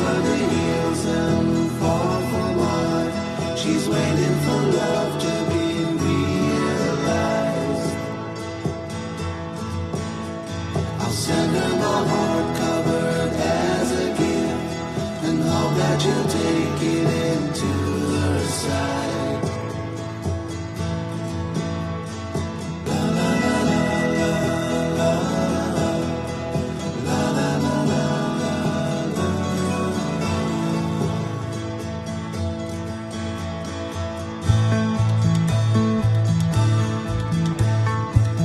over the hills and far from wide. She's waiting for love to be realized. I'll send her my heart.